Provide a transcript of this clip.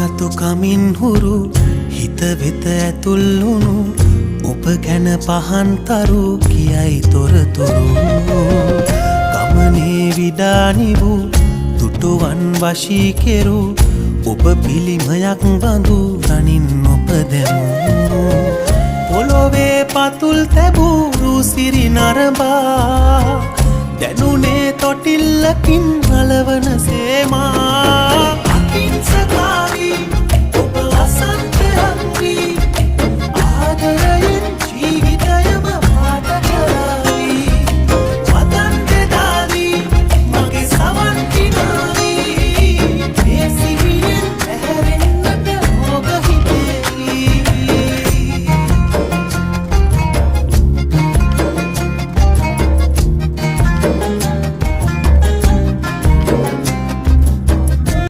සතු කමින් හුරු හිත වෙත ඇතුල්ලුණු ඔබ ගැන පහන්තරු කියයි තොරතුරු ගමනේ විඩානි වූ දුටුවන් වශී කෙරු ඔබ පිළිමයක් බඳු තනින් ඔබ දැමූ පොළොවේ පතුල් තැබූ රුසිරි නරඹා දැනුනේ තොටිල්ලකින් අලවන සේමා